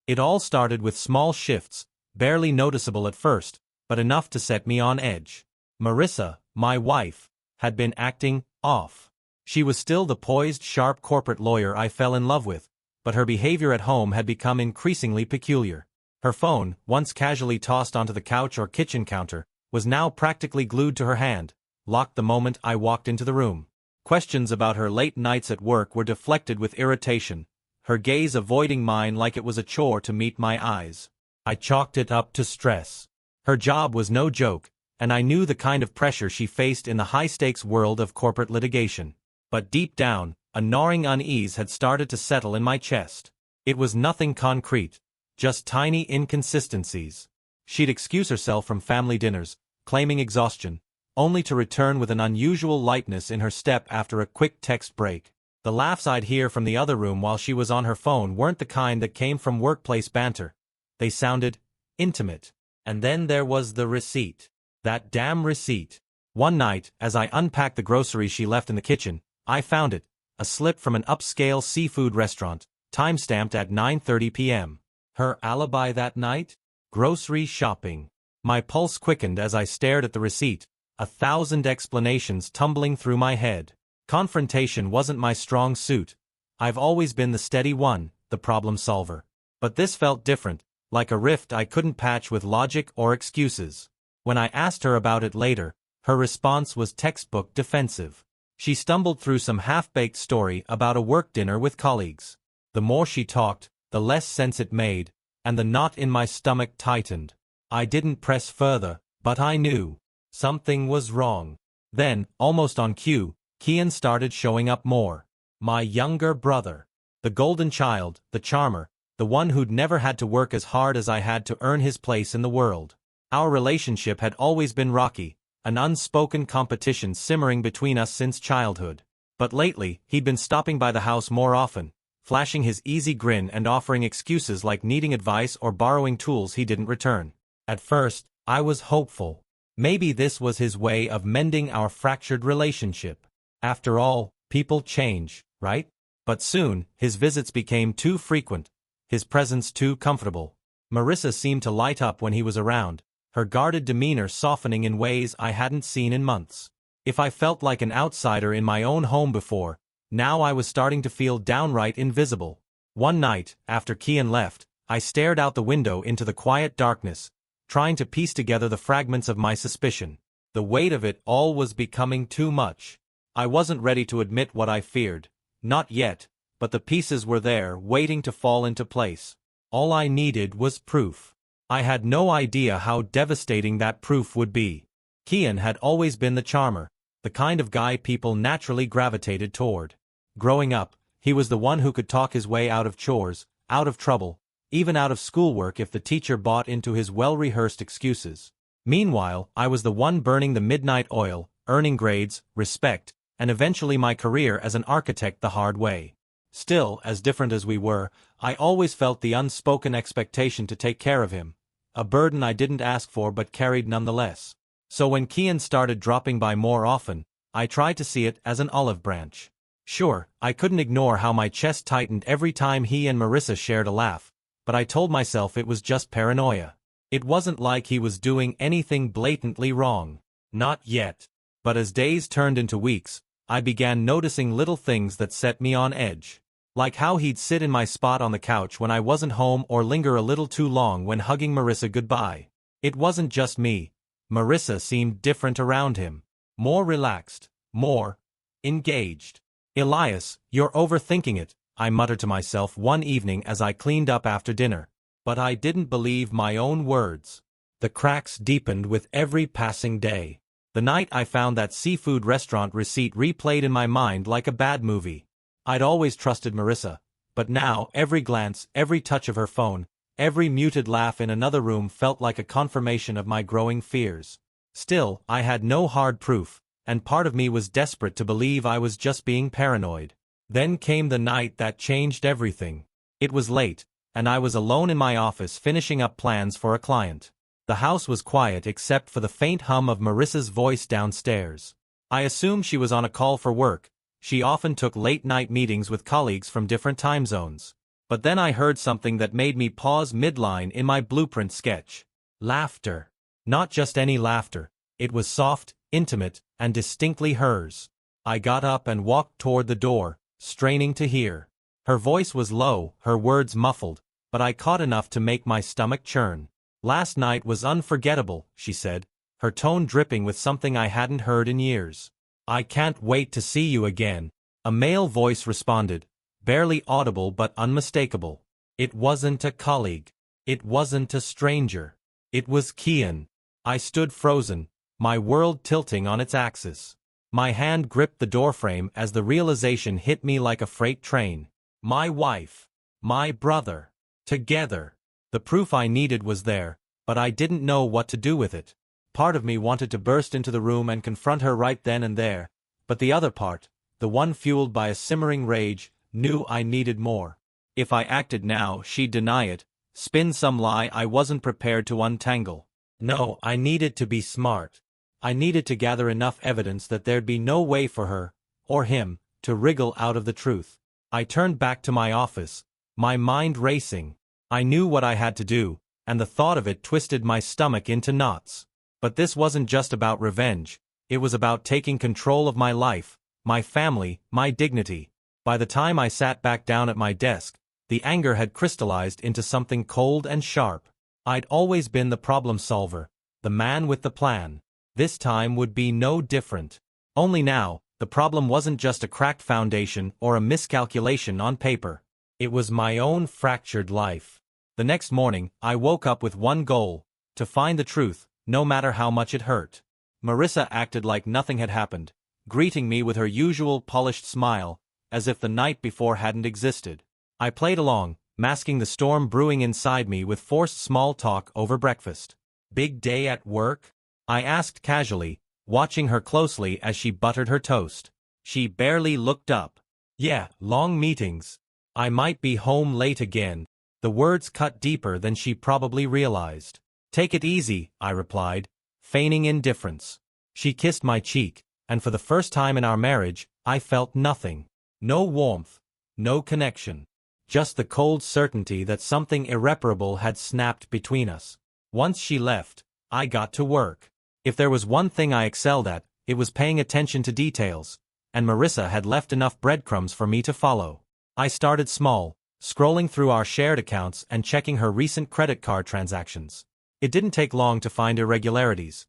It all started with small shifts, barely noticeable at first, but enough to set me on edge. Marissa, my wife, had been acting off. She was still the poised, sharp corporate lawyer I fell in love with, but her behavior at home had become increasingly peculiar. Her phone, once casually tossed onto the couch or kitchen counter, was now practically glued to her hand, locked the moment I walked into the room. Questions about her late nights at work were deflected with irritation, her gaze avoiding mine like it was a chore to meet my eyes. I chalked it up to stress. Her job was no joke, and I knew the kind of pressure she faced in the high-stakes world of corporate litigation. But deep down, a gnawing unease had started to settle in my chest. It was nothing concrete, just tiny inconsistencies. She'd excuse herself from family dinners, claiming exhaustion, only to return with an unusual lightness in her step after a quick text break. The laughs I'd hear from the other room while she was on her phone weren't the kind that came from workplace banter. They sounded intimate. And then there was the receipt. That damn receipt. One night, as I unpacked the groceries she left in the kitchen, I found it, a slip from an upscale seafood restaurant, time-stamped at 9:30 p.m. Her alibi that night? Grocery shopping. My pulse quickened as I stared at the receipt, 1,000 explanations tumbling through my head. Confrontation wasn't my strong suit. I've always been the steady one, the problem solver. But this felt different, like a rift I couldn't patch with logic or excuses. When I asked her about it later, her response was textbook defensive. She stumbled through some half-baked story about a work dinner with colleagues. The more she talked, the less sense it made, and the knot in my stomach tightened. I didn't press further, but I knew something was wrong. Then, almost on cue, Kian started showing up more. My younger brother. The golden child, the charmer, the one who'd never had to work as hard as I had to earn his place in the world. Our relationship had always been rocky, an unspoken competition simmering between us since childhood. But lately, he'd been stopping by the house more often, flashing his easy grin and offering excuses like needing advice or borrowing tools he didn't return. At first, I was hopeful. Maybe this was his way of mending our fractured relationship. After all, people change, right? But soon, his visits became too frequent, his presence too comfortable. Marissa seemed to light up when he was around, her guarded demeanor softening in ways I hadn't seen in months. If I felt like an outsider in my own home before, now I was starting to feel downright invisible. One night, after Kian left, I stared out the window into the quiet darkness, trying to piece together the fragments of my suspicion. The weight of it all was becoming too much. I wasn't ready to admit what I feared. Not yet, but the pieces were there, waiting to fall into place. All I needed was proof. I had no idea how devastating that proof would be. Kian had always been the charmer, the kind of guy people naturally gravitated toward. Growing up, he was the one who could talk his way out of chores, out of trouble, even out of schoolwork if the teacher bought into his well-rehearsed excuses. Meanwhile, I was the one burning the midnight oil, earning grades, respect, and eventually my career as an architect the hard way. Still, as different as we were, I always felt the unspoken expectation to take care of him, a burden I didn't ask for but carried nonetheless. So when Kian started dropping by more often, I tried to see it as an olive branch. Sure, I couldn't ignore how my chest tightened every time he and Marissa shared a laugh, but I told myself it was just paranoia. It wasn't like he was doing anything blatantly wrong. Not yet. But as days turned into weeks, I began noticing little things that set me on edge. Like how he'd sit in my spot on the couch when I wasn't home or linger a little too long when hugging Marissa goodbye. It wasn't just me. Marissa seemed different around him. More relaxed. More engaged. "Elias, you're overthinking it," I muttered to myself one evening as I cleaned up after dinner. But I didn't believe my own words. The cracks deepened with every passing day. The night I found that seafood restaurant receipt replayed in my mind like a bad movie. I'd always trusted Marissa, but now every glance, every touch of her phone, every muted laugh in another room felt like a confirmation of my growing fears. Still, I had no hard proof, and part of me was desperate to believe I was just being paranoid. Then came the night that changed everything. It was late, and I was alone in my office finishing up plans for a client. The house was quiet except for the faint hum of Marissa's voice downstairs. I assumed she was on a call for work. She often took late-night meetings with colleagues from different time zones. But then I heard something that made me pause midline in my blueprint sketch. Laughter. Not just any laughter. It was soft, intimate, and distinctly hers. I got up and walked toward the door, straining to hear. Her voice was low, her words muffled, but I caught enough to make my stomach churn. "Last night was unforgettable," she said, her tone dripping with something I hadn't heard in years. "I can't wait to see you again," a male voice responded, barely audible but unmistakable. It wasn't a colleague. It wasn't a stranger. It was Kian. I stood frozen, my world tilting on its axis. My hand gripped the doorframe as the realization hit me like a freight train. My wife. My brother. Together. The proof I needed was there, but I didn't know what to do with it. Part of me wanted to burst into the room and confront her right then and there, but the other part, the one fueled by a simmering rage, knew I needed more. If I acted now, she'd deny it, spin some lie I wasn't prepared to untangle. No, I needed to be smart. I needed to gather enough evidence that there'd be no way for her, or him, to wriggle out of the truth. I turned back to my office, my mind racing. I knew what I had to do, and the thought of it twisted my stomach into knots. But this wasn't just about revenge. It was about taking control of my life, my family, my dignity. By the time I sat back down at my desk, the anger had crystallized into something cold and sharp. I'd always been the problem solver, the man with the plan. This time would be no different. Only now, the problem wasn't just a cracked foundation or a miscalculation on paper. It was my own fractured life. The next morning, I woke up with one goal: to find the truth, no matter how much it hurt. Marissa acted like nothing had happened, greeting me with her usual polished smile, as if the night before hadn't existed. I played along, masking the storm brewing inside me with forced small talk over breakfast. "Big day at work?" I asked casually, watching her closely as she buttered her toast. She barely looked up. "Yeah, long meetings. I might be home late again." The words cut deeper than she probably realized. "Take it easy," I replied, feigning indifference. She kissed my cheek, and for the first time in our marriage, I felt nothing. No warmth, no connection. Just the cold certainty that something irreparable had snapped between us. Once she left, I got to work. If there was one thing I excelled at, it was paying attention to details, and Marissa had left enough breadcrumbs for me to follow. I started small, scrolling through our shared accounts and checking her recent credit card transactions. It didn't take long to find irregularities.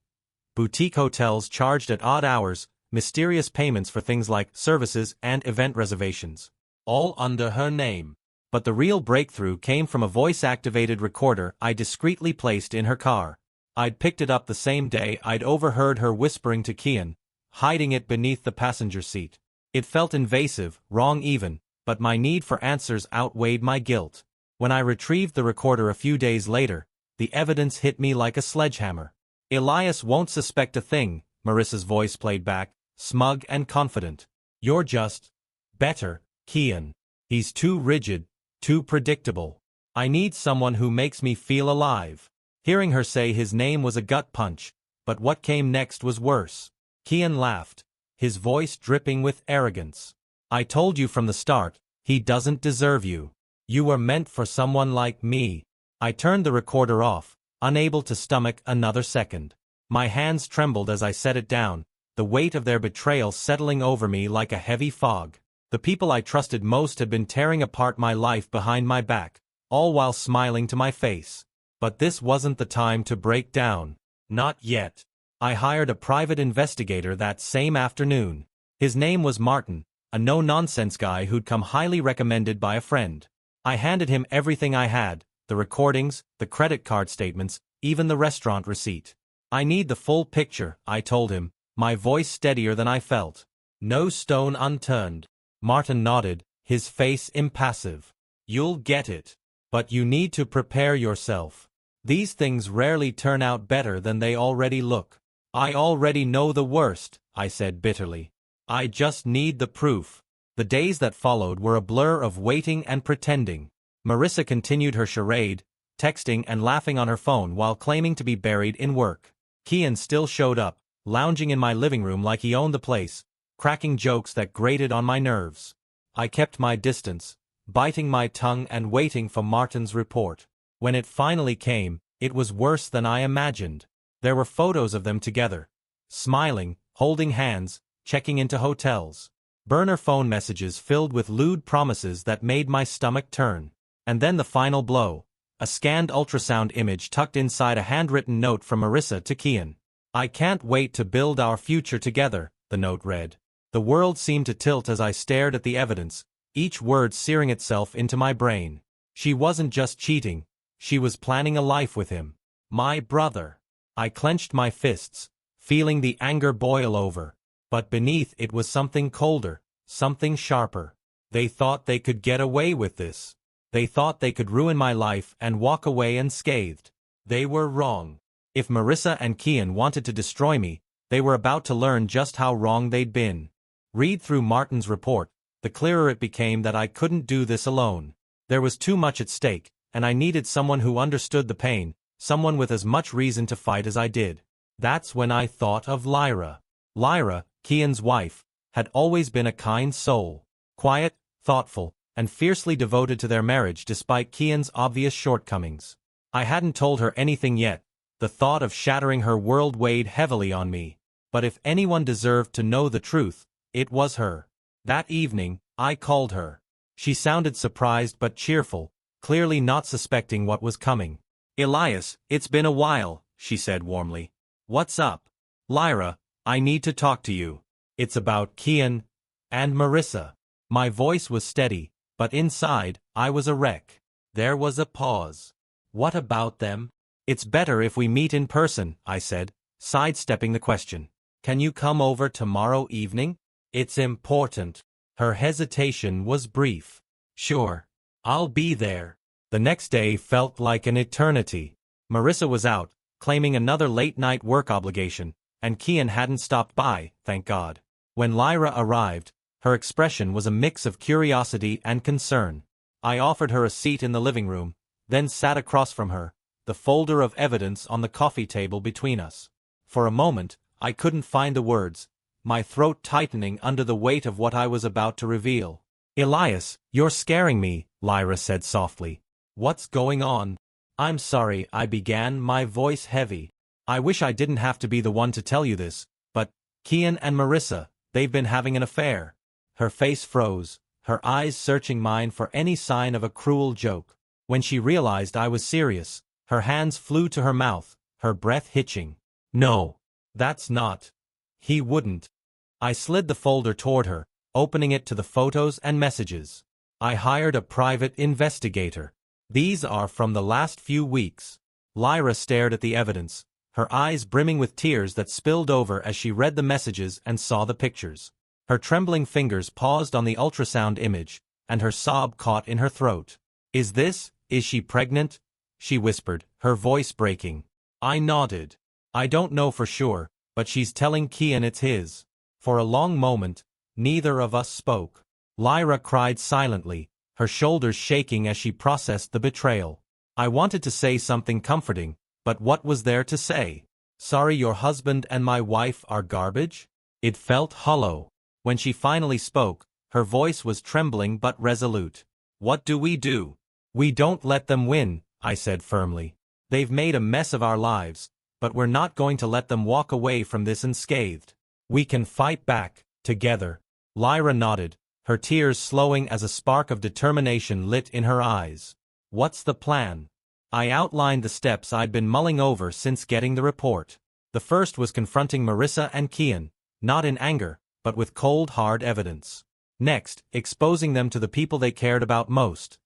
Boutique hotels charged at odd hours, mysterious payments for things like services and event reservations. All under her name. But the real breakthrough came from a voice-activated recorder I discreetly placed in her car. I'd picked it up the same day I'd overheard her whispering to Kian, hiding it beneath the passenger seat. It felt invasive, wrong even, but my need for answers outweighed my guilt. When I retrieved the recorder a few days later, the evidence hit me like a sledgehammer. "Elias won't suspect a thing," Marissa's voice played back, smug and confident. "You're just better, Kian. He's too rigid, too predictable. I need someone who makes me feel alive." Hearing her say his name was a gut punch, but what came next was worse. Kian laughed, his voice dripping with arrogance. "I told you from the start, he doesn't deserve you. You were meant for someone like me." I turned the recorder off, unable to stomach another second. My hands trembled as I set it down, the weight of their betrayal settling over me like a heavy fog. The people I trusted most had been tearing apart my life behind my back, all while smiling to my face. But this wasn't the time to break down. Not yet. I hired a private investigator that same afternoon. His name was Martin, a no-nonsense guy who'd come highly recommended by a friend. I handed him everything I had, the recordings, the credit card statements, even the restaurant receipt. "I need the full picture," I told him, my voice steadier than I felt. "No stone unturned." Martin nodded, his face impassive. "You'll get it. But you need to prepare yourself. These things rarely turn out better than they already look." "I already know the worst," I said bitterly. "I just need the proof." The days that followed were a blur of waiting and pretending. Marissa continued her charade, texting and laughing on her phone while claiming to be buried in work. Kian still showed up, lounging in my living room like he owned the place, cracking jokes that grated on my nerves. I kept my distance, biting my tongue and waiting for Martin's report. When it finally came, it was worse than I imagined. There were photos of them together, smiling, holding hands, checking into hotels. Burner phone messages filled with lewd promises that made my stomach turn. And then the final blow. A scanned ultrasound image tucked inside a handwritten note from Marissa to Kian. "I can't wait to build our future together," the note read. The world seemed to tilt as I stared at the evidence, each word searing itself into my brain. She wasn't just cheating, she was planning a life with him. My brother. I clenched my fists, feeling the anger boil over. But beneath it was something colder, something sharper. They thought they could get away with this. They thought they could ruin my life and walk away unscathed. They were wrong. If Marissa and Kian wanted to destroy me, they were about to learn just how wrong they'd been. Read through Martin's report, the clearer it became that I couldn't do this alone. There was too much at stake, and I needed someone who understood the pain, someone with as much reason to fight as I did. That's when I thought of Lyra. Lyra, Kian's wife, had always been a kind soul, quiet, thoughtful, and fiercely devoted to their marriage despite Kian's obvious shortcomings. I hadn't told her anything yet. The thought of shattering her world weighed heavily on me. But if anyone deserved to know the truth, it was her. That evening, I called her. She sounded surprised but cheerful, clearly not suspecting what was coming. "Elias, it's been a while," she said warmly. "What's up?" "Lyra, I need to talk to you. It's about Kian and Marissa." My voice was steady, but inside, I was a wreck. There was a pause. "What about them?" "It's better if we meet in person," I said, sidestepping the question. "Can you come over tomorrow evening? It's important." Her hesitation was brief. "Sure. I'll be there." The next day felt like an eternity. Marissa was out, claiming another late-night work obligation, and Kian hadn't stopped by, thank God. When Lyra arrived, her expression was a mix of curiosity and concern. I offered her a seat in the living room, then sat across from her, the folder of evidence on the coffee table between us. For a moment, I couldn't find the words, my throat tightening under the weight of what I was about to reveal. "Elias, you're scaring me," Lyra said softly. "What's going on?" "I'm sorry," I began, my voice heavy. "I wish I didn't have to be the one to tell you this, but Kian and Marissa, they've been having an affair." Her face froze, her eyes searching mine for any sign of a cruel joke. When she realized I was serious, her hands flew to her mouth, her breath hitching. "No, that's not. He wouldn't." I slid the folder toward her, opening it to the photos and messages. "I hired a private investigator. These are from the last few weeks." Lyra stared at the evidence, her eyes brimming with tears that spilled over as she read the messages and saw the pictures. Her trembling fingers paused on the ultrasound image, and her sob caught in her throat. Is she pregnant?" she whispered, her voice breaking. I nodded. "I don't know for sure, but she's telling Kian it's his." For a long moment, neither of us spoke. Lyra cried silently, her shoulders shaking as she processed the betrayal. I wanted to say something comforting, but what was there to say? "Sorry your husband and my wife are garbage?" It felt hollow. When she finally spoke, her voice was trembling but resolute. "What do? We don't let them win," I said firmly. "They've made a mess of our lives, but we're not going to let them walk away from this unscathed. We can fight back, together." Lyra nodded, her tears slowing as a spark of determination lit in her eyes. "What's the plan?" I outlined the steps I'd been mulling over since getting the report. The first was confronting Marissa and Kian, not in anger, but with cold hard evidence. Next, exposing them to the people they cared about most.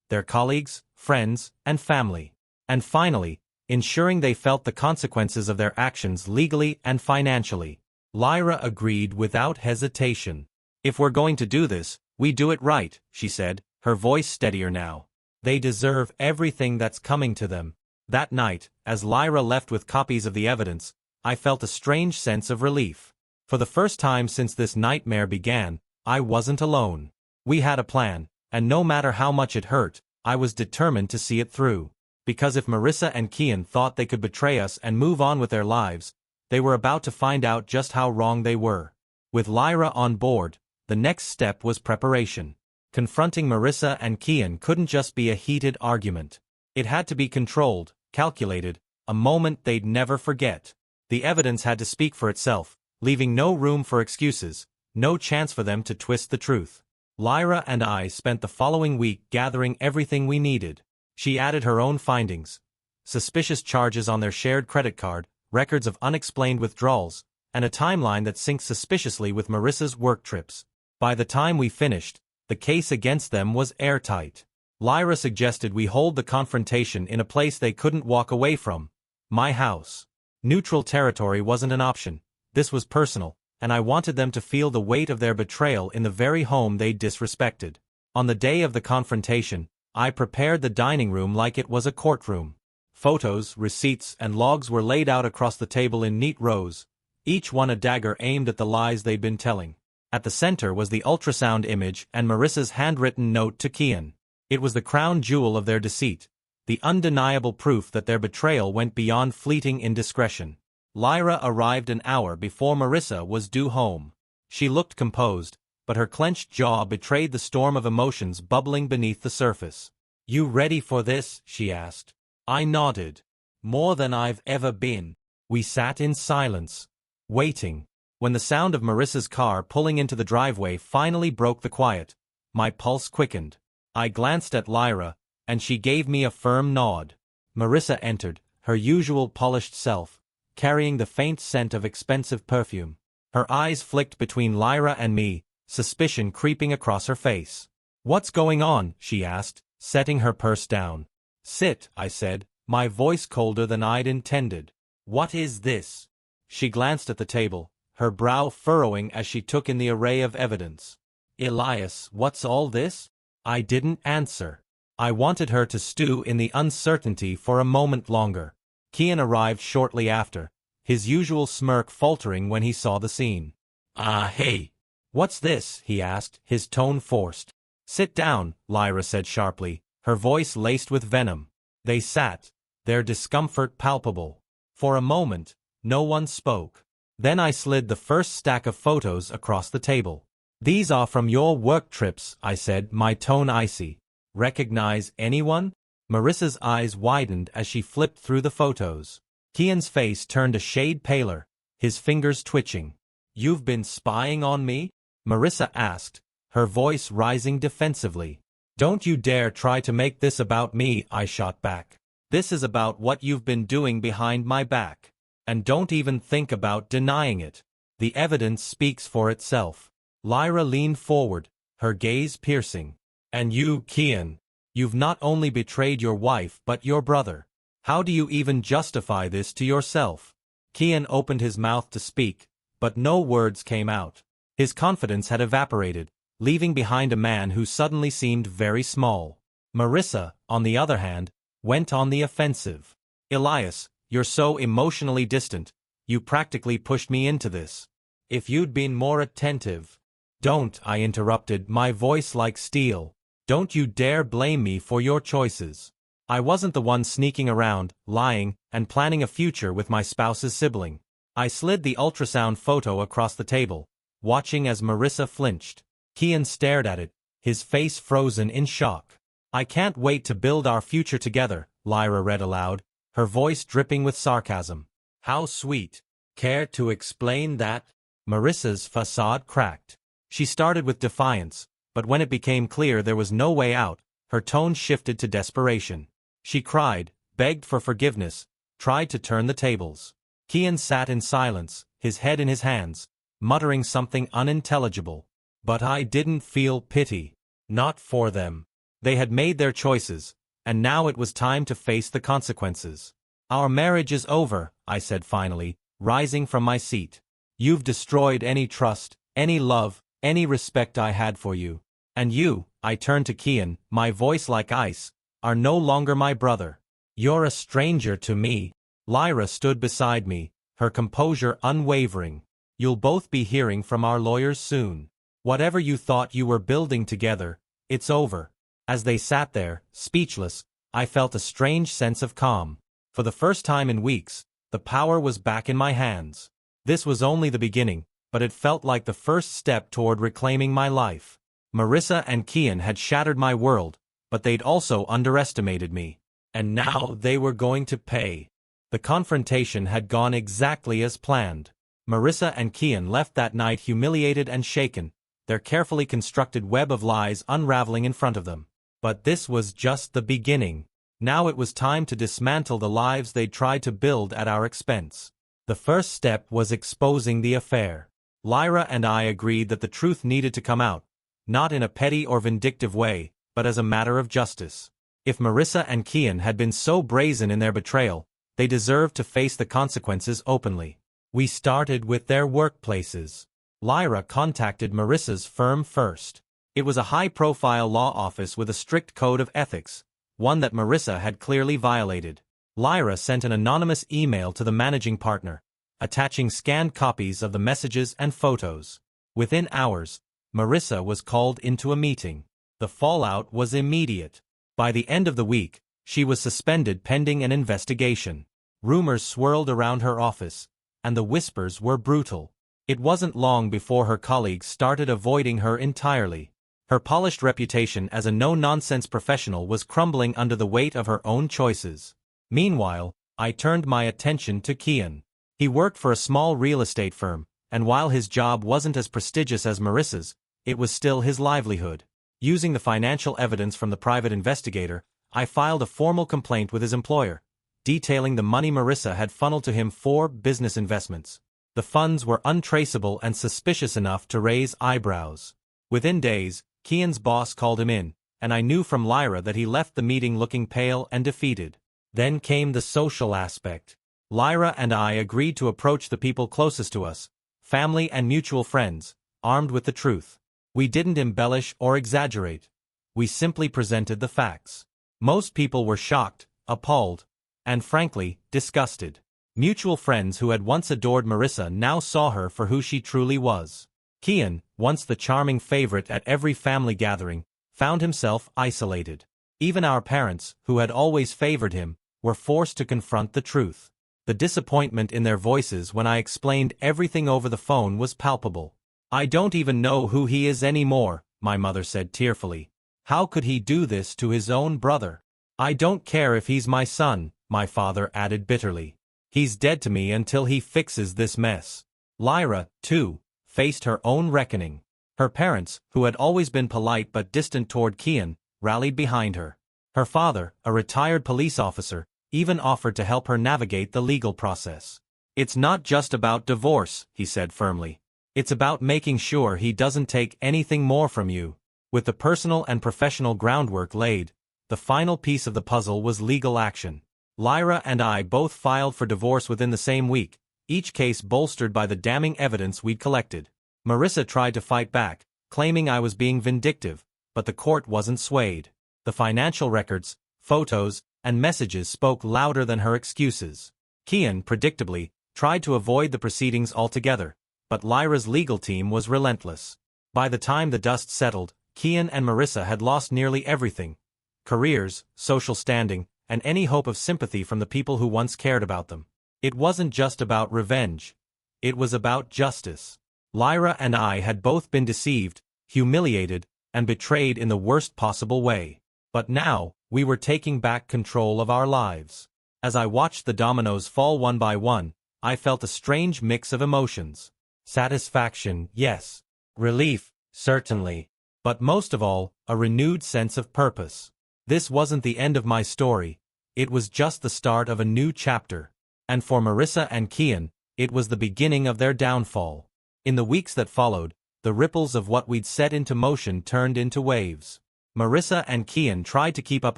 Their colleagues, friends, and family. And finally, ensuring they felt the consequences of their actions legally and financially. Lyra agreed without hesitation. "If we're going to do this, we do it right," she said, her voice steadier now. "They deserve everything that's coming to them." That night, as Lyra left with copies of the evidence, I felt a strange sense of relief. For the first time since this nightmare began, I wasn't alone. We had a plan, and no matter how much it hurt, I was determined to see it through. Because if Marissa and Kian thought they could betray us and move on with their lives, they were about to find out just how wrong they were. With Lyra on board, the next step was preparation. Confronting Marissa and Kian couldn't just be a heated argument. It had to be controlled, calculated, a moment they'd never forget. The evidence had to speak for itself, leaving no room for excuses, no chance for them to twist the truth. Lyra and I spent the following week gathering everything we needed. She added her own findings. Suspicious charges on their shared credit card, records of unexplained withdrawals, and a timeline that synced suspiciously with Marissa's work trips. By the time we finished, the case against them was airtight. Lyra suggested we hold the confrontation in a place they couldn't walk away from. My house. Neutral territory wasn't an option. This was personal, and I wanted them to feel the weight of their betrayal in the very home they'd disrespected. On the day of the confrontation, I prepared the dining room like it was a courtroom. Photos, receipts, and logs were laid out across the table in neat rows, each one a dagger aimed at the lies they'd been telling. At the center was the ultrasound image and Marissa's handwritten note to Kian. It was the crown jewel of their deceit, the undeniable proof that their betrayal went beyond fleeting indiscretion. Lyra arrived an hour before Marissa was due home. She looked composed, but her clenched jaw betrayed the storm of emotions bubbling beneath the surface. "You ready for this?" she asked. I nodded. "More than I've ever been." We sat in silence, waiting. When the sound of Marissa's car pulling into the driveway finally broke the quiet, my pulse quickened. I glanced at Lyra, and she gave me a firm nod. Marissa entered, her usual polished self, carrying the faint scent of expensive perfume. Her eyes flicked between Lyra and me, suspicion creeping across her face. "What's going on?" she asked, setting her purse down. "Sit," I said, my voice colder than I'd intended. "What is this?" She glanced at the table, her brow furrowing as she took in the array of evidence. "Elias, what's all this?" I didn't answer. I wanted her to stew in the uncertainty for a moment longer. Kian arrived shortly after, his usual smirk faltering when he saw the scene. Hey. What's this?" he asked, his tone forced. "Sit down," Lyra said sharply, her voice laced with venom. They sat, their discomfort palpable. For a moment, no one spoke. Then I slid the first stack of photos across the table. "These are from your work trips," I said, my tone icy. "Recognize anyone?" Marissa's eyes widened as she flipped through the photos. Kian's face turned a shade paler, his fingers twitching. "You've been spying on me?" Marissa asked, her voice rising defensively. "Don't you dare try to make this about me," I shot back. "This is about what you've been doing behind my back. And don't even think about denying it. The evidence speaks for itself." Lyra leaned forward, her gaze piercing. "And you, Kian, you've not only betrayed your wife but your brother. How do you even justify this to yourself?" Kian opened his mouth to speak, but no words came out. His confidence had evaporated, leaving behind a man who suddenly seemed very small. Marissa, on the other hand, went on the offensive. "Elias, you're so emotionally distant. You practically pushed me into this. If you'd been more attentive—" "Don't," I interrupted, my voice like steel. "Don't you dare blame me for your choices. I wasn't the one sneaking around, lying, and planning a future with my spouse's sibling." I slid the ultrasound photo across the table, watching as Marissa flinched. Kian stared at it, his face frozen in shock. "I can't wait to build our future together," Lyra read aloud, her voice dripping with sarcasm. "How sweet. Care to explain that?" Marissa's facade cracked. She started with defiance, but when it became clear there was no way out, her tone shifted to desperation. She cried, begged for forgiveness, tried to turn the tables. Kian sat in silence, his head in his hands, muttering something unintelligible. But I didn't feel pity. Not for them. They had made their choices, and now it was time to face the consequences. "Our marriage is over," I said finally, rising from my seat. "You've destroyed any trust, any love, any respect I had for you. And you," I turned to Kian, my voice like ice, "are no longer my brother. You're a stranger to me." Lyra stood beside me, her composure unwavering. "You'll both be hearing from our lawyers soon. Whatever you thought you were building together, it's over." As they sat there, speechless, I felt a strange sense of calm. For the first time in weeks, the power was back in my hands. This was only the beginning, but it felt like the first step toward reclaiming my life. Marissa and Kian had shattered my world, but they'd also underestimated me. And now they were going to pay. The confrontation had gone exactly as planned. Marissa and Kian left that night humiliated and shaken, their carefully constructed web of lies unraveling in front of them. But this was just the beginning. Now it was time to dismantle the lives they'd tried to build at our expense. The first step was exposing the affair. Lyra and I agreed that the truth needed to come out, not in a petty or vindictive way, but as a matter of justice. If Marissa and Kian had been so brazen in their betrayal, they deserved to face the consequences openly. We started with their workplaces. Lyra contacted Marissa's firm first. It was a high-profile law office with a strict code of ethics, one that Marissa had clearly violated. Lyra sent an anonymous email to the managing partner, attaching scanned copies of the messages and photos. Within hours, Marissa was called into a meeting. The fallout was immediate. By the end of the week, she was suspended pending an investigation. Rumors swirled around her office, and the whispers were brutal. It wasn't long before her colleagues started avoiding her entirely. Her polished reputation as a no-nonsense professional was crumbling under the weight of her own choices. Meanwhile, I turned my attention to Kian. He worked for a small real estate firm, and while his job wasn't as prestigious as Marissa's, it was still his livelihood. Using the financial evidence from the private investigator, I filed a formal complaint with his employer, detailing the money Marissa had funneled to him for business investments. The funds were untraceable and suspicious enough to raise eyebrows. Within days, Kian's boss called him in, and I knew from Lyra that he left the meeting looking pale and defeated. Then came the social aspect. Lyra and I agreed to approach the people closest to us, family and mutual friends, armed with the truth. We didn't embellish or exaggerate. We simply presented the facts. Most people were shocked, appalled, and frankly, disgusted. Mutual friends who had once adored Marissa now saw her for who she truly was. Kian, once the charming favorite at every family gathering, found himself isolated. Even our parents, who had always favored him, were forced to confront the truth. The disappointment in their voices when I explained everything over the phone was palpable. "I don't even know who he is anymore," my mother said tearfully. "How could he do this to his own brother?" "I don't care if he's my son," my father added bitterly. "He's dead to me until he fixes this mess." Lyra, too, faced her own reckoning. Her parents, who had always been polite but distant toward Kian, rallied behind her. Her father, a retired police officer, even offered to help her navigate the legal process. "It's not just about divorce," he said firmly. "It's about making sure he doesn't take anything more from you." With the personal and professional groundwork laid, the final piece of the puzzle was legal action. Lyra and I both filed for divorce within the same week, each case bolstered by the damning evidence we'd collected. Marissa tried to fight back, claiming I was being vindictive, but the court wasn't swayed. The financial records, photos, and messages spoke louder than her excuses. Kian, predictably, tried to avoid the proceedings altogether, but Lyra's legal team was relentless. By the time the dust settled, Kian and Marissa had lost nearly everything: careers, social standing, and any hope of sympathy from the people who once cared about them. It wasn't just about revenge. It was about justice. Lyra and I had both been deceived, humiliated, and betrayed in the worst possible way. But now, we were taking back control of our lives. As I watched the dominoes fall one by one, I felt a strange mix of emotions. Satisfaction, yes. Relief, certainly. But most of all, a renewed sense of purpose. This wasn't the end of my story. It was just the start of a new chapter. And for Marissa and Kian, it was the beginning of their downfall. In the weeks that followed, the ripples of what we'd set into motion turned into waves. Marissa and Kian tried to keep up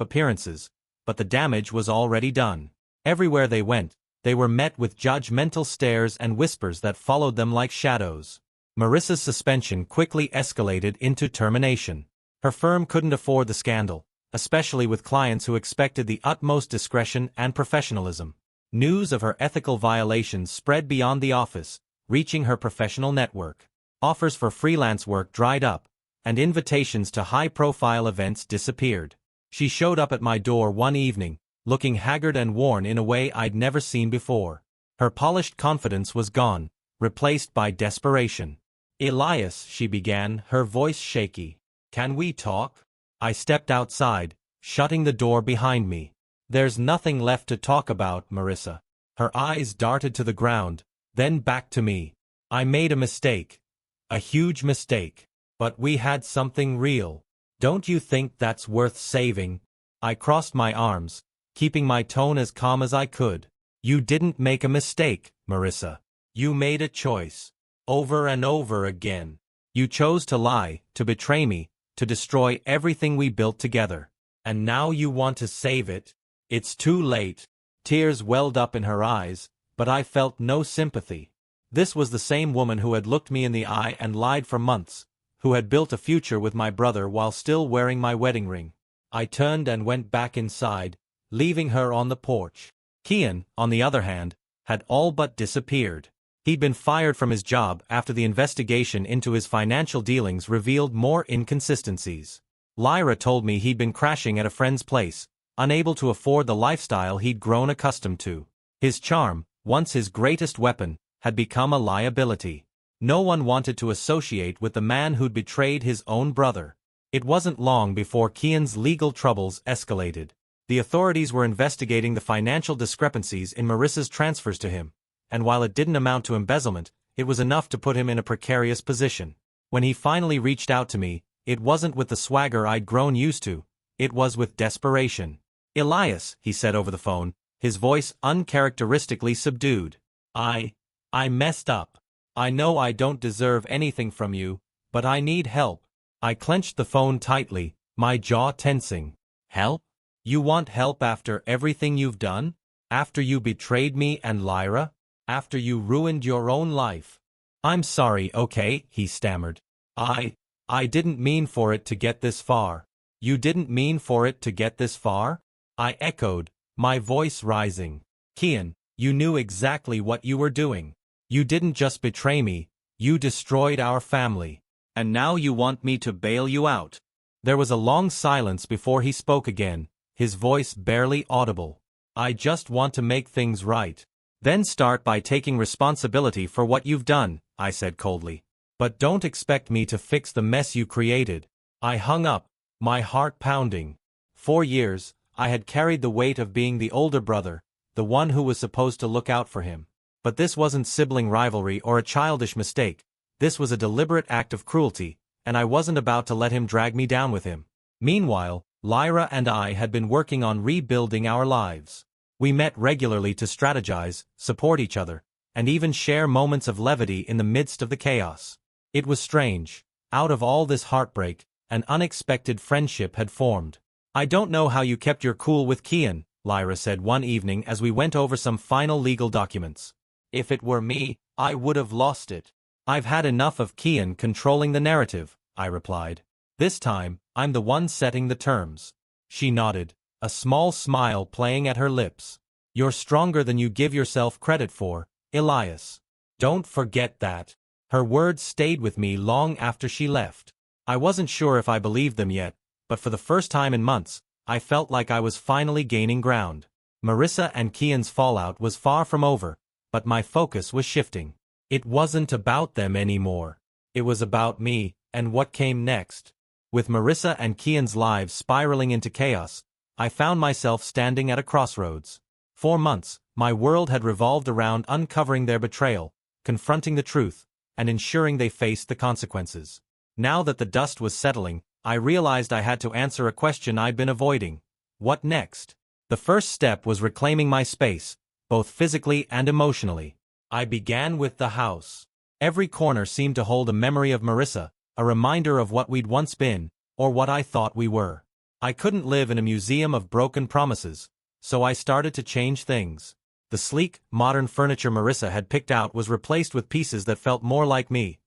appearances, but the damage was already done. Everywhere they went, they were met with judgmental stares and whispers that followed them like shadows. Marissa's suspension quickly escalated into termination. Her firm couldn't afford the scandal, especially with clients who expected the utmost discretion and professionalism. News of her ethical violations spread beyond the office, reaching her professional network. Offers for freelance work dried up, and invitations to high-profile events disappeared. She showed up at my door one evening, looking haggard and worn in a way I'd never seen before. Her polished confidence was gone, replaced by desperation. "Elias," she began, her voice shaky. Can we talk? I stepped outside, shutting the door behind me. There's nothing left to talk about, Marissa. Her eyes darted to the ground, then back to me. I made a mistake. A huge mistake. But we had something real. Don't you think that's worth saving? I crossed my arms, keeping my tone as calm as I could. You didn't make a mistake, Marissa. You made a choice. Over and over again. You chose to lie, to betray me, to destroy everything we built together. And now you want to save it? It's too late. Tears welled up in her eyes, but I felt no sympathy. This was the same woman who had looked me in the eye and lied for months, who had built a future with my brother while still wearing my wedding ring. I turned and went back inside, leaving her on the porch. Kian, on the other hand, had all but disappeared. He'd been fired from his job after the investigation into his financial dealings revealed more inconsistencies. Lyra told me he'd been crashing at a friend's place, unable to afford the lifestyle he'd grown accustomed to. His charm, once his greatest weapon, had become a liability. No one wanted to associate with the man who'd betrayed his own brother. It wasn't long before Kian's legal troubles escalated. The authorities were investigating the financial discrepancies in Marissa's transfers to him, and while it didn't amount to embezzlement, it was enough to put him in a precarious position. When he finally reached out to me, it wasn't with the swagger I'd grown used to, it was with desperation. "Elias," he said over the phone, his voice uncharacteristically subdued. I messed up. I know I don't deserve anything from you, but I need help." I clenched the phone tightly, my jaw tensing. "Help? You want help after everything you've done? After you betrayed me and Lyra? After you ruined your own life?" "I'm sorry, okay," he stammered. I didn't mean for it to get this far." "You didn't mean for it to get this far?" I echoed, my voice rising. "Kian, you knew exactly what you were doing. You didn't just betray me, you destroyed our family. And now you want me to bail you out." There was a long silence before he spoke again, his voice barely audible. "I just want to make things right. Then start by taking responsibility for what you've done," I said coldly. "But don't expect me to fix the mess you created." I hung up, my heart pounding. For years, I had carried the weight of being the older brother, the one who was supposed to look out for him. But this wasn't sibling rivalry or a childish mistake. This was a deliberate act of cruelty, and I wasn't about to let him drag me down with him. Meanwhile, Lyra and I had been working on rebuilding our lives. We met regularly to strategize, support each other, and even share moments of levity in the midst of the chaos. It was strange. Out of all this heartbreak, an unexpected friendship had formed. "I don't know how you kept your cool with Kian," Lyra said one evening as we went over some final legal documents. "If it were me, I would have lost it." "I've had enough of Kian controlling the narrative," I replied. "This time, I'm the one setting the terms." She nodded, a small smile playing at her lips. "You're stronger than you give yourself credit for, Elias. Don't forget that." Her words stayed with me long after she left. I wasn't sure if I believed them yet, but for the first time in months, I felt like I was finally gaining ground. Marissa and Kian's fallout was far from over, but my focus was shifting. It wasn't about them anymore. It was about me, and what came next. With Marissa and Kian's lives spiraling into chaos, I found myself standing at a crossroads. For months, my world had revolved around uncovering their betrayal, confronting the truth, and ensuring they faced the consequences. Now that the dust was settling, I realized I had to answer a question I'd been avoiding. What next? The first step was reclaiming my space, both physically and emotionally. I began with the house. Every corner seemed to hold a memory of Marissa, a reminder of what we'd once been, or what I thought we were. I couldn't live in a museum of broken promises, so I started to change things. The sleek, modern furniture Marissa had picked out was replaced with pieces that felt more like me.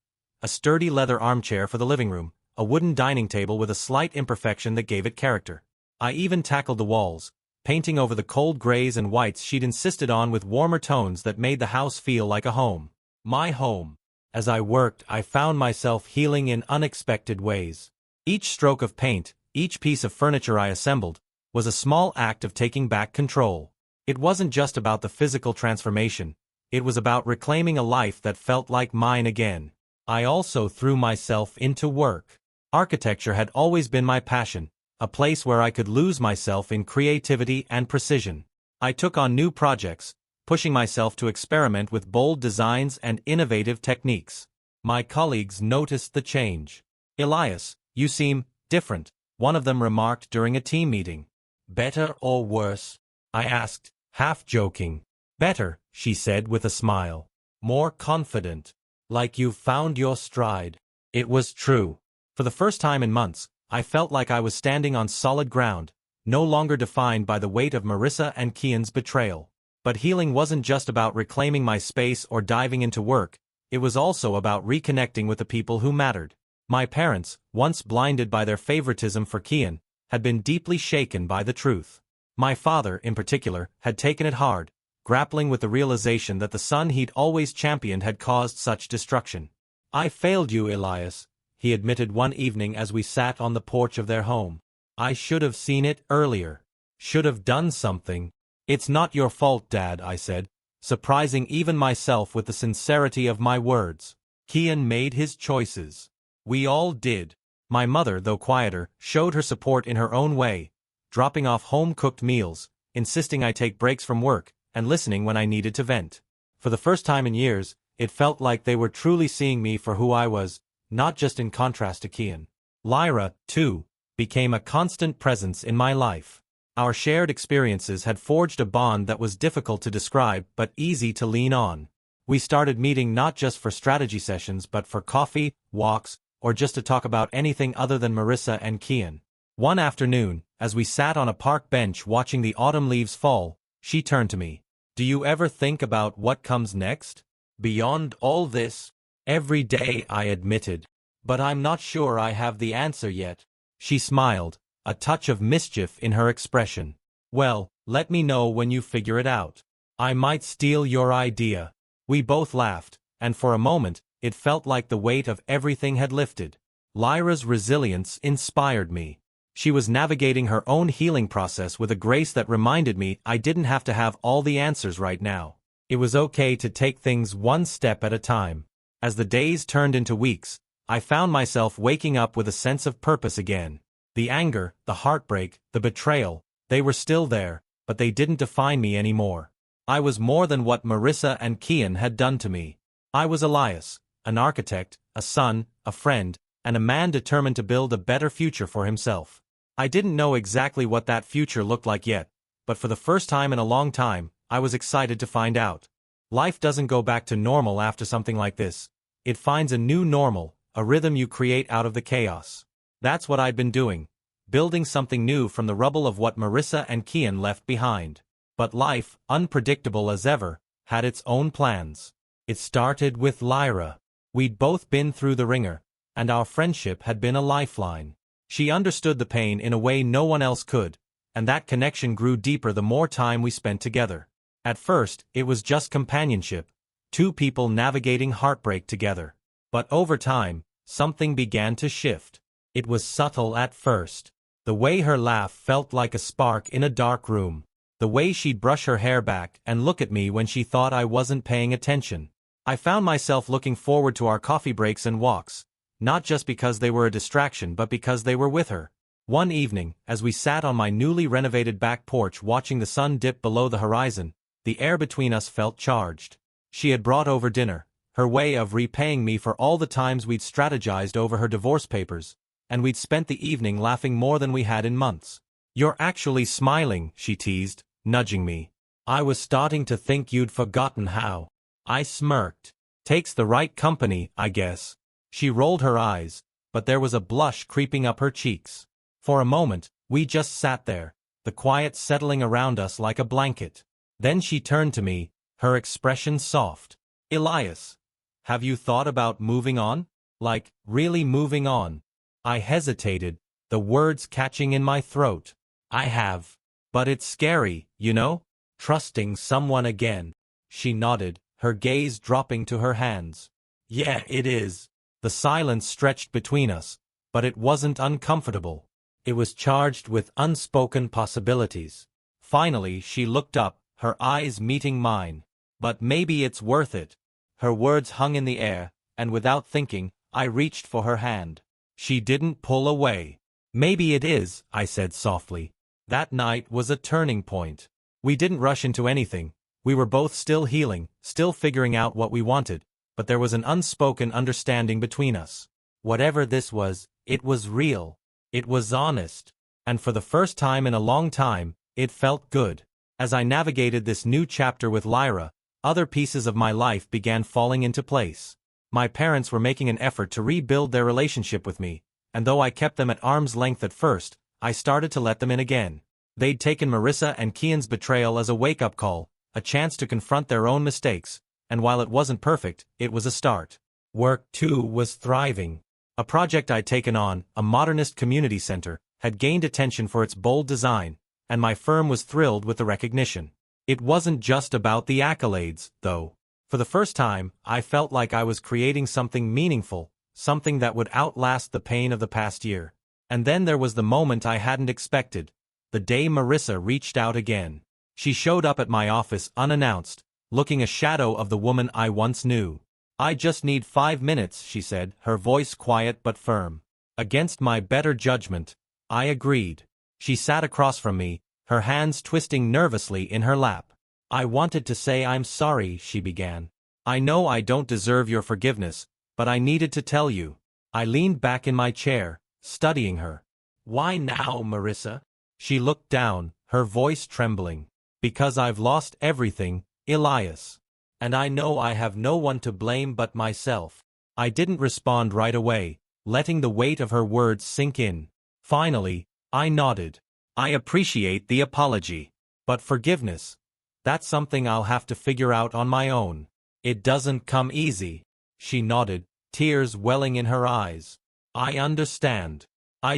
A sturdy leather armchair for the living room, a wooden dining table with a slight imperfection that gave it character. I even tackled the walls, painting over the cold grays and whites she'd insisted on with warmer tones that made the house feel like a home. My home. As I worked, I found myself healing in unexpected ways. Each stroke of paint, each piece of furniture I assembled, was a small act of taking back control. It wasn't just about the physical transformation, it was about reclaiming a life that felt like mine again. I also threw myself into work. Architecture had always been my passion, a place where I could lose myself in creativity and precision. I took on new projects, pushing myself to experiment with bold designs and innovative techniques. My colleagues noticed the change. "Elias, you seem different," one of them remarked during a team meeting. "Better or worse?" I asked, half joking. "Better," she said with a smile. "More confident. Like you've found your stride." It was true. For the first time in months, I felt like I was standing on solid ground, no longer defined by the weight of Marissa and Kian's betrayal. But healing wasn't just about reclaiming my space or diving into work, it was also about reconnecting with the people who mattered. My parents, once blinded by their favoritism for Kian, had been deeply shaken by the truth. My father, in particular, had taken it hard, grappling with the realization that the son he'd always championed had caused such destruction. "I failed you, Elias," he admitted one evening as we sat on the porch of their home. "I should have seen it earlier. Should have done something." "It's not your fault, Dad," I said, surprising even myself with the sincerity of my words. "Kian made his choices. We all did." My mother, though quieter, showed her support in her own way, dropping off home-cooked meals, insisting I take breaks from work, and listening when I needed to vent. For the first time in years, it felt like they were truly seeing me for who I was, not just in contrast to Kian. Lyra, too, became a constant presence in my life. Our shared experiences had forged a bond that was difficult to describe but easy to lean on. We started meeting not just for strategy sessions but for coffee, walks, or just to talk about anything other than Marissa and Kian. One afternoon, as we sat on a park bench watching the autumn leaves fall, she turned to me. "Do you ever think about what comes next? Beyond all this?" "Every day," I admitted. "But I'm not sure I have the answer yet." She smiled, a touch of mischief in her expression. "Well, let me know when you figure it out. I might steal your idea." We both laughed, and for a moment, it felt like the weight of everything had lifted. Lyra's resilience inspired me. She was navigating her own healing process with a grace that reminded me I didn't have to have all the answers right now. It was okay to take things one step at a time. As the days turned into weeks, I found myself waking up with a sense of purpose again. The anger, the heartbreak, the betrayal, they were still there, but they didn't define me anymore. I was more than what Marissa and Kian had done to me. I was Elias, an architect, a son, a friend, and a man determined to build a better future for himself. I didn't know exactly what that future looked like yet, but for the first time in a long time, I was excited to find out. Life doesn't go back to normal after something like this. It finds a new normal, a rhythm you create out of the chaos. That's what I'd been doing, building something new from the rubble of what Marissa and Kian left behind. But life, unpredictable as ever, had its own plans. It started with Lyra. We'd both been through the ringer, and our friendship had been a lifeline. She understood the pain in a way no one else could, and that connection grew deeper the more time we spent together. At first, it was just companionship, two people navigating heartbreak together. But over time, something began to shift. It was subtle at first. The way her laugh felt like a spark in a dark room. The way she'd brush her hair back and look at me when she thought I wasn't paying attention. I found myself looking forward to our coffee breaks and walks, not just because they were a distraction but because they were with her. One evening, as we sat on my newly renovated back porch watching the sun dip below the horizon, the air between us felt charged. She had brought over dinner, her way of repaying me for all the times we'd strategized over her divorce papers, and we'd spent the evening laughing more than we had in months. "You're actually smiling," she teased, nudging me. "I was starting to think you'd forgotten how." I smirked. "Takes the right company, I guess." She rolled her eyes, but there was a blush creeping up her cheeks. For a moment, we just sat there, the quiet settling around us like a blanket. Then she turned to me, her expression soft. "Elias, have you thought about moving on? Like, really moving on?" I hesitated, the words catching in my throat. "I have. But it's scary, you know? Trusting someone again." She nodded, her gaze dropping to her hands. "Yeah, it is." The silence stretched between us, but it wasn't uncomfortable. It was charged with unspoken possibilities. Finally, she looked up, her eyes meeting mine. "But maybe it's worth it." Her words hung in the air, and without thinking, I reached for her hand. She didn't pull away. Maybe it is, I said softly. That night was a turning point. We didn't rush into anything. We were both still healing, still figuring out what we wanted, but there was an unspoken understanding between us. Whatever this was, it was real. It was honest. And for the first time in a long time, it felt good. As I navigated this new chapter with Lyra, other pieces of my life began falling into place. My parents were making an effort to rebuild their relationship with me, and though I kept them at arm's length at first, I started to let them in again. They'd taken Marissa and Kian's betrayal as a wake-up call, a chance to confront their own mistakes, and while it wasn't perfect, it was a start. Work, too, was thriving. A project I'd taken on, a modernist community center, had gained attention for its bold design, and my firm was thrilled with the recognition. It wasn't just about the accolades, though. For the first time, I felt like I was creating something meaningful, something that would outlast the pain of the past year. And then there was the moment I hadn't expected. The day Marissa reached out again. She showed up at my office unannounced, looking a shadow of the woman I once knew. "I just need 5 minutes," she said, her voice quiet but firm. Against my better judgment, I agreed. She sat across from me, her hands twisting nervously in her lap. "I wanted to say I'm sorry," she began. "I know I don't deserve your forgiveness, but I needed to tell you." I leaned back in my chair, studying her. "Why now, Marissa?" She looked down, her voice trembling. "Because I've lost everything, Elias. And I know I have no one to blame but myself." I didn't respond right away, letting the weight of her words sink in. Finally, I nodded. "I appreciate the apology. But forgiveness, that's something I'll have to figure out on my own. It doesn't come easy." She nodded, tears welling in her eyes. "I understand. I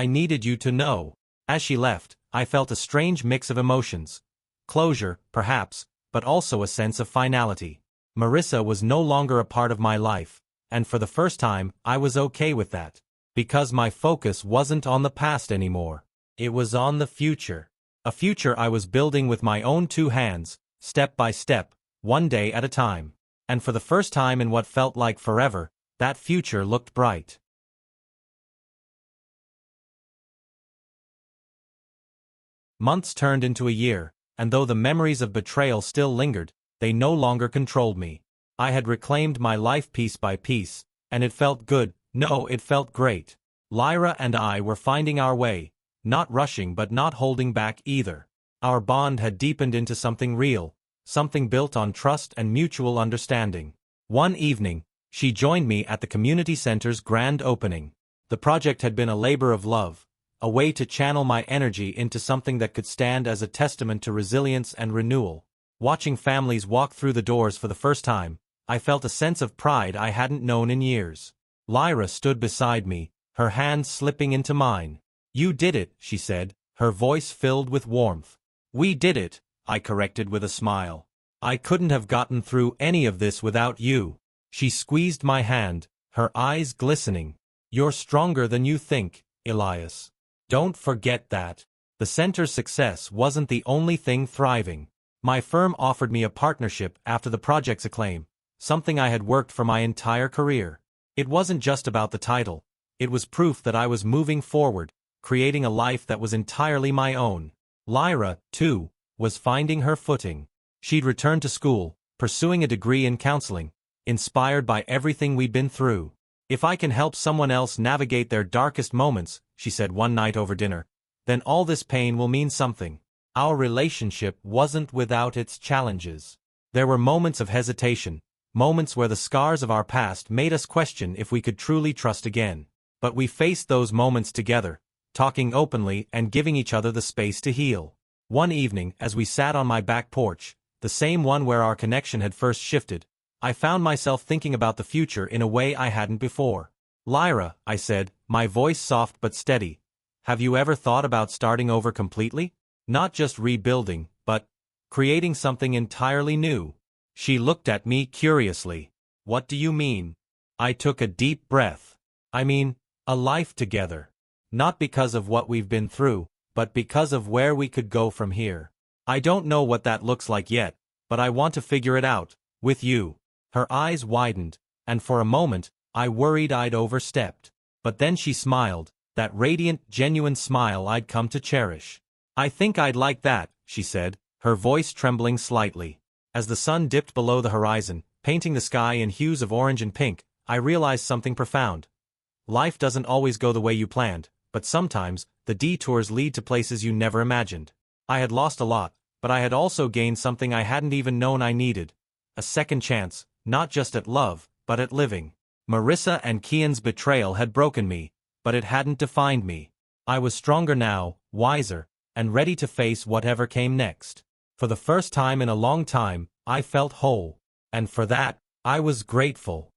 needed you to know." As she left, I felt a strange mix of emotions. Closure, perhaps, but also a sense of finality. Marissa was no longer a part of my life, and for the first time, I was okay with that. Because my focus wasn't on the past anymore. It was on the future. A future I was building with my own 2 hands, step by step, one day at a time. And for the first time in what felt like forever, that future looked bright. Months turned into a year, and though the memories of betrayal still lingered, they no longer controlled me. I had reclaimed my life piece by piece, and it felt good. No, it felt great. Lyra and I were finding our way, not rushing but not holding back either. Our bond had deepened into something real, something built on trust and mutual understanding. One evening, she joined me at the community center's grand opening. The project had been a labor of love, a way to channel my energy into something that could stand as a testament to resilience and renewal. Watching families walk through the doors for the first time, I felt a sense of pride I hadn't known in years. Lyra stood beside me, her hand slipping into mine. "You did it," she said, her voice filled with warmth. "We did it," I corrected with a smile. "I couldn't have gotten through any of this without you." She squeezed my hand, her eyes glistening. "You're stronger than you think, Elias. Don't forget that." The center's success wasn't the only thing thriving. My firm offered me a partnership after the project's acclaim, something I had worked for my entire career. It wasn't just about the title. It was proof that I was moving forward, creating a life that was entirely my own. Lyra, too, was finding her footing. She'd returned to school, pursuing a degree in counseling, inspired by everything we'd been through. "If I can help someone else navigate their darkest moments," she said one night over dinner, "then all this pain will mean something." Our relationship wasn't without its challenges. There were moments of hesitation, moments where the scars of our past made us question if we could truly trust again. But we faced those moments together, talking openly and giving each other the space to heal. One evening, as we sat on my back porch, the same one where our connection had first shifted, I found myself thinking about the future in a way I hadn't before. "Lyra," I said, my voice soft but steady, "have you ever thought about starting over completely? Not just rebuilding, but creating something entirely new?" She looked at me curiously. "What do you mean?" I took a deep breath. "I mean, a life together. Not because of what we've been through, but because of where we could go from here. I don't know what that looks like yet, but I want to figure it out, with you." Her eyes widened, and for a moment, I worried I'd overstepped. But then she smiled, that radiant, genuine smile I'd come to cherish. "I think I'd like that," she said, her voice trembling slightly. As the sun dipped below the horizon, painting the sky in hues of orange and pink, I realized something profound. Life doesn't always go the way you planned, but sometimes, the detours lead to places you never imagined. I had lost a lot, but I had also gained something I hadn't even known I needed. A second chance, not just at love, but at living. Marissa and Kian's betrayal had broken me, but it hadn't defined me. I was stronger now, wiser, and ready to face whatever came next. For the first time in a long time, I felt whole. And for that, I was grateful.